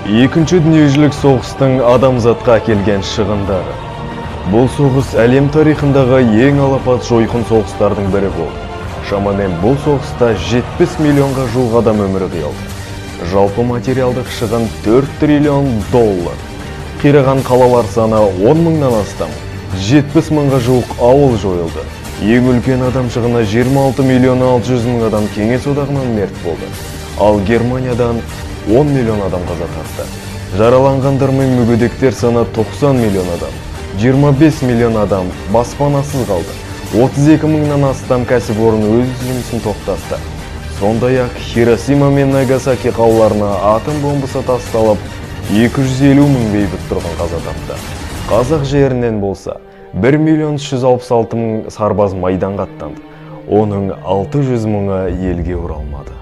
Екінші дүниежүзілік соғыстың адамзатқа әкелген шығындары. Бұл соғыс әлем тарихындағы ең алапат жойқын соғыстардың бірі болды. Шамамен бұл соғыста 70 миллионға жуық адам өмірі қиылды. Жалпы материалдық шығын 4 триллион доллар. Қираған қалалар саны 10 мыңнан астам. 70 мыңға жуық ауыл жойылды. Ең үлкен адам шығыны 26 миллион 600 мың адам Кеңес одағынан мерт болды. Ал Германиядан 10 миллион адам қаза тапты. Жараланғандар мен мүгедектер саны 90 миллион адам. 25 миллион адам баспанасыз қалды. 32 мыңнан астам кәсіпорын өз жұмысын тоқтатты. Сондай-ақ Хиросима мен Нагасаки қалаларына атом бомбасы тасталып, 250 мың бейбіт тұрғын қаза тапты. Қазақ жерінен болса, 1 миллион 366 мың сарбаз майданға аттанды. Оның 600 мыңы елге оралмады.